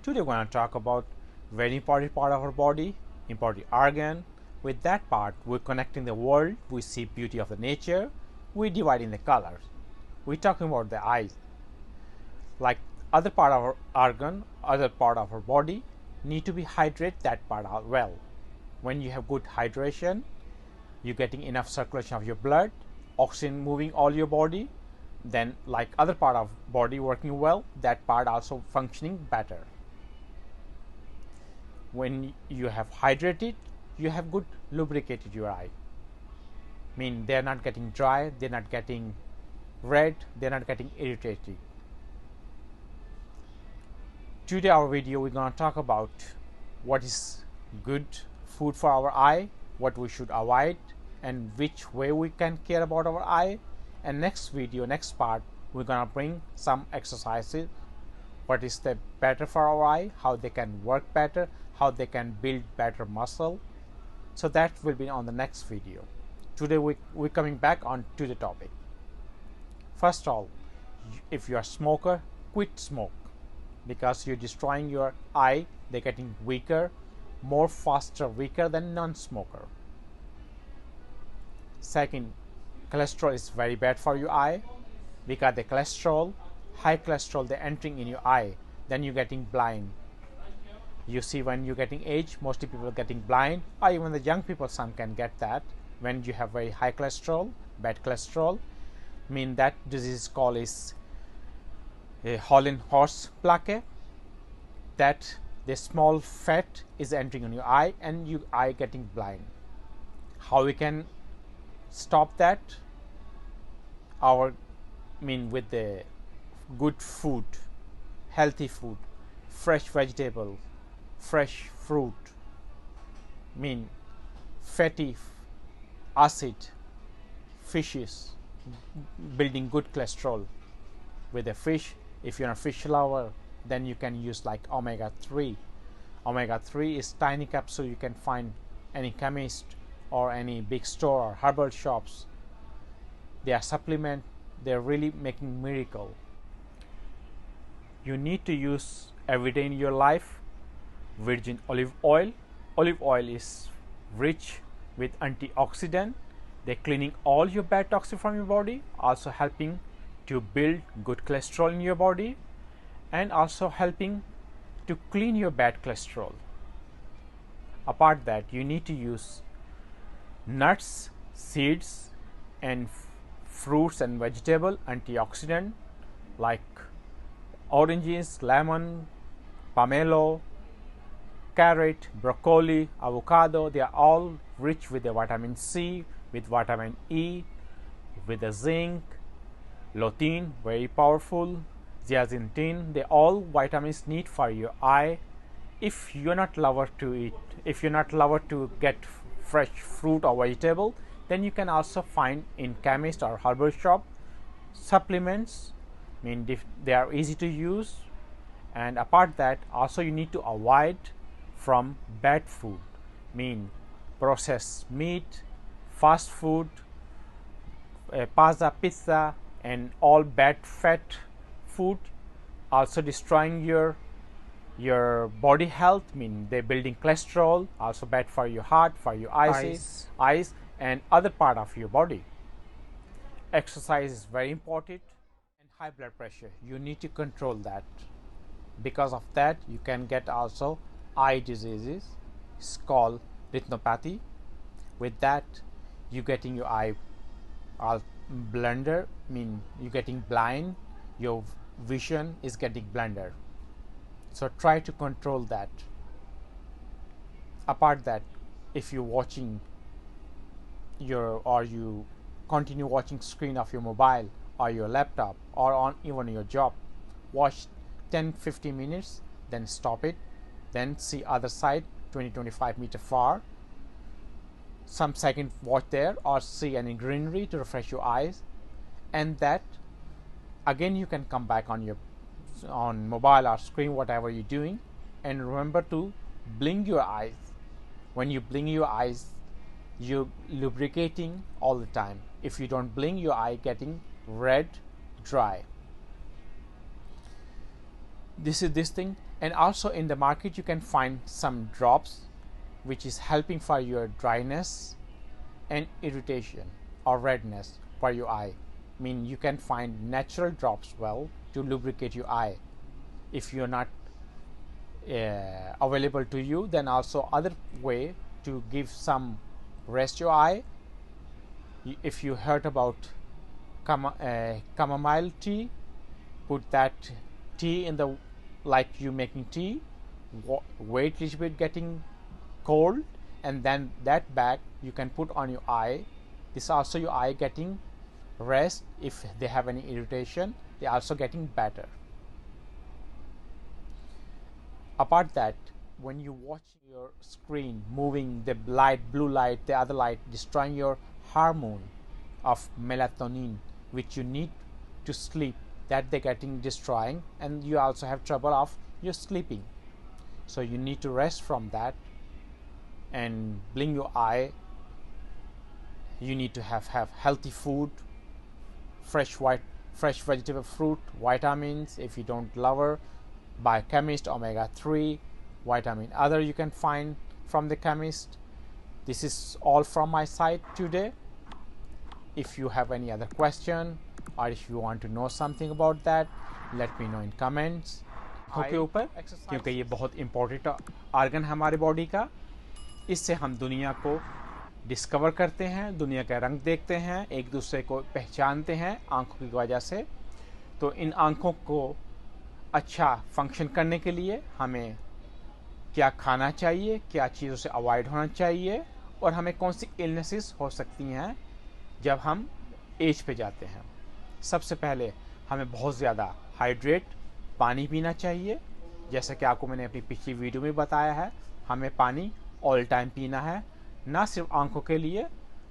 Today we're going to talk about very important part of our body, important organ. With that part, we're connecting the world. We see beauty of the nature. We're dividing the colors. We're talking about the eyes. Like other part of our organ, other part of our body, need to be hydrate that part out well. When you have good hydration, you're getting enough circulation of your blood, oxygen moving all your body, then like other part of body working well, that part also functioning better. When you have hydrated, you have good lubricated your eye. Mean they're not getting dry, they're not getting red, they're not getting irritated. Today our video we're going to talk about what is good food for our eye, what we should avoid, and which way we can care about our eye. And next video, next part, we're going to bring some exercises, what is the better for our eye, how they can work better, how they can build better muscle. So that will be on the next video. Today we're coming back on to the topic. First of all, if you are a smoker, quit smoke, because you're destroying your eye. They're getting weaker, more faster weaker than non-smoker. Second, cholesterol is very bad for your eye, because the cholesterol, high cholesterol, they're entering in your eye, then you're getting blind. You see, when you're getting age, mostly people are getting blind, or even the young people, some can get that. When you have very high cholesterol, bad cholesterol, mean that disease called is Holland horse plaque, that the small fat is entering in your eye and your eye getting blind. How we can stop that? With the good food, healthy food, fresh vegetable, fresh fruit, fatty acid fishes, building good cholesterol with the fish. If you're a fish lover, then you can use like omega-3. Omega-3 is tiny capsule you can find any chemist or any big store or herbal shops. They are supplement, they're really making miracle. You need to use every day in your life virgin olive oil. Olive oil is rich with antioxidant. They're cleaning all your bad toxin from your body, also helping to build good cholesterol in your body, and also helping to clean your bad cholesterol. Apart that, you need to use nuts, seeds, and fruits and vegetable antioxidant like oranges, lemon, pomelo, carrot, broccoli, avocado. They are all rich with the vitamin C, with vitamin E, with the zinc, lutein, very powerful, zeaxanthin. They all vitamins need for your eye. If you're not lover to eat, if you're not lover to get fresh fruit or vegetable, then you can also find in chemist or herbal shop supplements. They are easy to use. And apart that, also you need to avoid from bad food, processed meat, fast food, pasta, pizza, and all bad fat food, also destroying your body health. They're building cholesterol, also bad for your heart, for your eyes, and other part of your body. Exercise is very important. And high blood pressure, you need to control that. Because of that, you can get also eye diseases. It's called retinopathy. With that, you getting your eye blunder, you're getting blind, your vision is getting blunder. So try to control that. Apart that, if you're watching you continue watching screen of your mobile or your laptop or on even your job, watch 10-15 minutes, then stop it, then see other side 20-25 meter far, some second watch there, or see any greenery to refresh your eyes, and that again you can come back on mobile or screen, whatever you're doing, and remember to blink your eyes. When you blink your eyes, you're lubricating all the time. If you don't blink, your eye getting red, dry. This is this thing. And also in the market you can find some drops which is helping for your dryness and irritation or redness for your eye. I mean, you can find natural drops well to lubricate your eye. If you're not available to you, then also other way to give some rest your eye. If you heard about chamomile tea, put that tea in the, like you making tea, wait a little bit getting cold, and then that bag you can put on your eye. This also your eye getting rest. If they have any irritation, they also getting better. Apart that, when you watch your screen moving, the light, blue light, the other light, destroying your hormone of melatonin which you need to sleep, that they're getting destroying, and you also have trouble of your sleeping. So you need to rest from that and blink your eye. You need to have healthy food, fresh vegetable, fruit, vitamins. If you don't love her, by chemist, omega-3 vitamin other you can find from the chemist. This is all from my side today. If you have any other question or if you want to know something about that, let me know in comments. आँखों के ऊपर, क्योंकि ये बहुत important organ है हमारे body का। इससे हम दुनिया को डिस्कवर करते हैं, दुनिया का रंग देखते हैं, एक दूसरे को पहचानते हैं आँखों की वजह से। तो इन आँखों को अच्छा फंक्शन करने के लिए हमें क्या खाना चाहिए, क्या चीज़ों से अवॉइड होना चाहिए, और हमें कौन सी इलनेसेस हो सकती हैं जब हम एज पे जाते हैं। सबसे पहले हमें बहुत ज़्यादा हाइड्रेट पानी पीना चाहिए। जैसा कि आपको मैंने अपनी पिछली वीडियो में बताया है, हमें पानी ऑल टाइम पीना है, ना सिर्फ आँखों के लिए,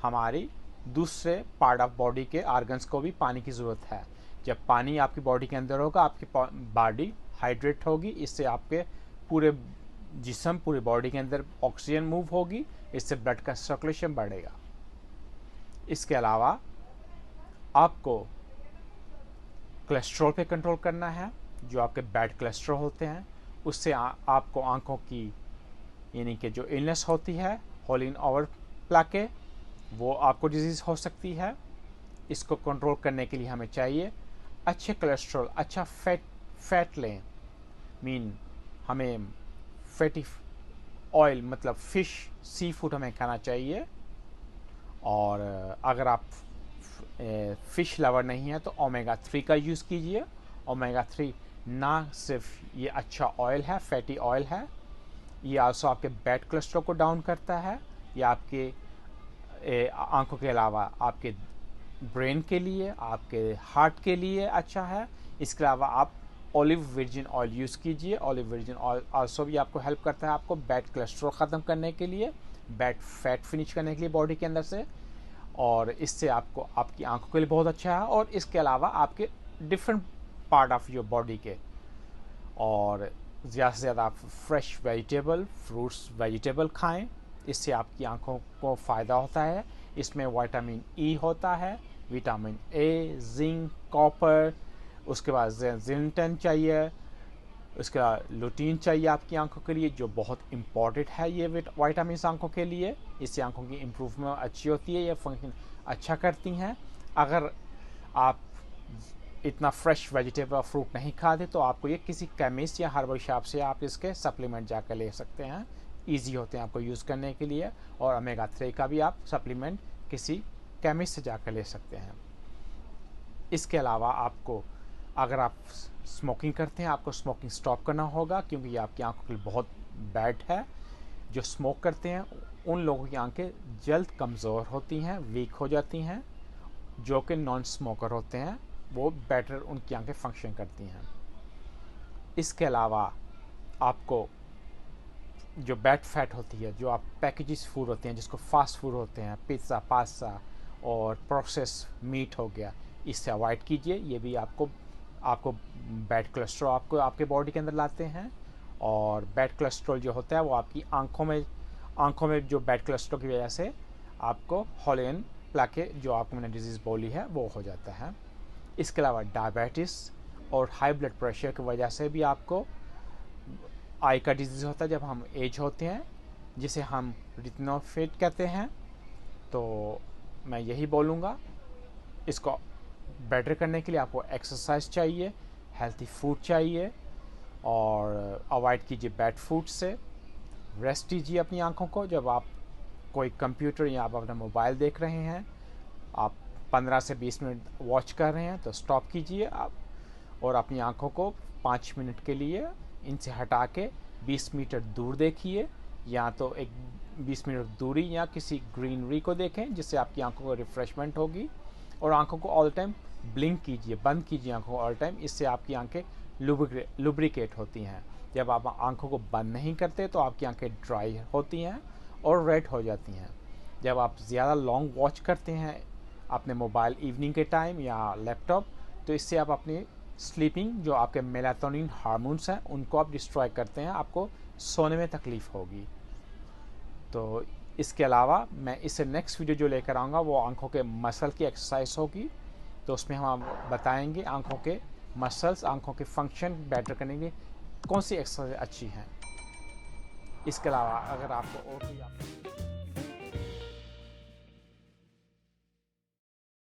हमारी दूसरे पार्ट ऑफ बॉडी के ऑर्गन्स को भी पानी की ज़रूरत है। जब पानी आपकी बॉडी के अंदर होगा, आपकी बॉडी हाइड्रेट होगी, इससे आपके पूरे जिस्म, पूरे बॉडी के अंदर ऑक्सीजन मूव होगी, इससे ब्लड का सर्कुलेशन बढ़ेगा। इसके अलावा आपको कोलेस्ट्रॉल पे कंट्रोल करना है। जो आपके बैड कोलेस्ट्रॉल होते हैं, उससे आपको आँखों की यानी कि जो इलनेस होती है, होलिन ओवर प्लाके, वो आपको डिजीज़ हो सकती है। इसको कंट्रोल करने के लिए हमें चाहिए अच्छे कोलेस्ट्रॉल, अच्छा फैट लें। मीन हमें फैटी ऑयल मतलब फ़िश, सी फूड हमें खाना चाहिए। और अगर आप फ़िश लवर नहीं है तो ओमेगा-3 का यूज़ कीजिए। ओमेगा-3 ना सिर्फ ये अच्छा ऑयल है, फैटी ऑयल है, ये आल्सो आपके बैड कोलेस्ट्रॉल को डाउन करता है। ये आपके आँखों के अलावा आपके ब्रेन के लिए, आपके हार्ट के लिए अच्छा है। इसके अलावा आप ऑलिव वर्जिन ऑयल यूज़ कीजिए। ऑलिव वर्जिन ऑयल आल्सो भी आपको हेल्प करता है आपको बैड कोलेस्ट्रॉल ख़त्म करने के लिए, बैड फैट फिनिश करने के लिए बॉडी के अंदर से, और इससे आपको आपकी आंखों के लिए बहुत अच्छा है। और इसके अलावा आपके different part of your body के, और ज़्यादा से ज़्यादा आप फ्रेश वेजिटेबल, फ्रूट्स, वेजिटेबल खाएं। इससे आपकी आंखों को फ़ायदा होता है। इसमें विटामिन ई होता है, विटामिन ए, जिंक, कॉपर, उसके बाद जिंटन चाहिए, उसके बाद लुटीन चाहिए आपकी आंखों के लिए, जो बहुत इम्पॉर्टेंट है ये विटामिन आंखों के लिए। इससे आंखों की इम्प्रूवमेंट अच्छी होती है, ये फंक्शन अच्छा करती हैं। अगर आप इतना फ्रेश वेजिटेबल फ्रूट नहीं खाते तो आपको ये किसी केमिस्ट या हर्बल शॉप से आप इसके सप्लीमेंट जाकर ले सकते हैं। ईजी होते हैं आपको यूज़ करने के लिए। और ओमेगा-3 का भी आप सप्लीमेंट किसी केमिस्ट से जाकर ले सकते हैं। इसके अलावा आपको, अगर आप स्मोकिंग करते हैं, आपको स्मोकिंग स्टॉप करना होगा, क्योंकि ये आपकी आंखों के लिए बहुत बैड है। जो स्मोक करते हैं उन लोगों की आंखें जल्द कमज़ोर होती हैं, वीक हो जाती हैं। जो कि नॉन स्मोकर होते हैं वो बेटर उनकी आंखें फंक्शन करती हैं। इसके अलावा आपको जो बैड फैट होती है, जो आप पैकेजेस फूड होते हैं, जिसको फास्ट फूड होते हैं, पिज़्ज़ा, पास्ता और प्रोसेस मीट हो गया, इससे अवॉइड कीजिए। ये भी आपको बैड कोलेस्ट्रॉल आपके बॉडी के अंदर लाते हैं। और बैड कोलेस्ट्रॉल जो होता है वो आपकी आंखों में जो बैड कोलेस्ट्रॉल की वजह से आपको होलिन प्लाके, जो आपको मैंने डिजीज़ बोली है, वो हो जाता है। इसके अलावा डायबिटीज़ और हाई ब्लड प्रेशर की वजह से भी आपको आई का डिजीज़ होता है जब हम एज होते हैं, जिसे हम रिटिनोफेट कहते हैं। तो मैं यही बोलूँगा, इसको बेटर करने के लिए आपको एक्सरसाइज चाहिए, हेल्थी फूड चाहिए, और अवॉइड कीजिए बैड फूड से। रेस्ट दीजिए अपनी आँखों को। जब आप कोई कंप्यूटर या आप अपना मोबाइल देख रहे हैं, आप 15 से 20 मिनट वॉच कर रहे हैं, तो स्टॉप कीजिए आप, और अपनी आँखों को 5 मिनट के लिए इनसे हटा के 20 मीटर दूर देखिए, या तो एक 20 मिनट दूरी या किसी ग्रीनरी को देखें, जिससे आपकी आंखों को रिफ़्रेशमेंट होगी। और आंखों को ऑल टाइम ब्लिंक कीजिए, बंद कीजिए आंखों को ऑल टाइम, इससे आपकी आंखें लुब्रिकेट होती हैं। जब आप आंखों को बंद नहीं करते तो आपकी आंखें ड्राई होती हैं और रेड हो जाती हैं। जब आप ज़्यादा लॉन्ग वॉच करते हैं अपने मोबाइल इवनिंग के टाइम या लैपटॉप, तो इससे आप अपनी स्लीपिंग, जो आपके मेलाटोनिन हार्मोन्स हैं, उनको आप डिस्ट्रॉय करते हैं, आपको सोने में तकलीफ़ होगी। तो इसके अलावा मैं इससे नेक्स्ट वीडियो जो लेकर आऊँगा वो आंखों के मसल की एक्सरसाइज होगी। तो उसमें हम बताएंगे आंखों के मसल्स, आंखों के फंक्शन बेटर करने के लिए कौन सी एक्सरसाइज अच्छी हैं। इसके अलावा अगर आपको और कोई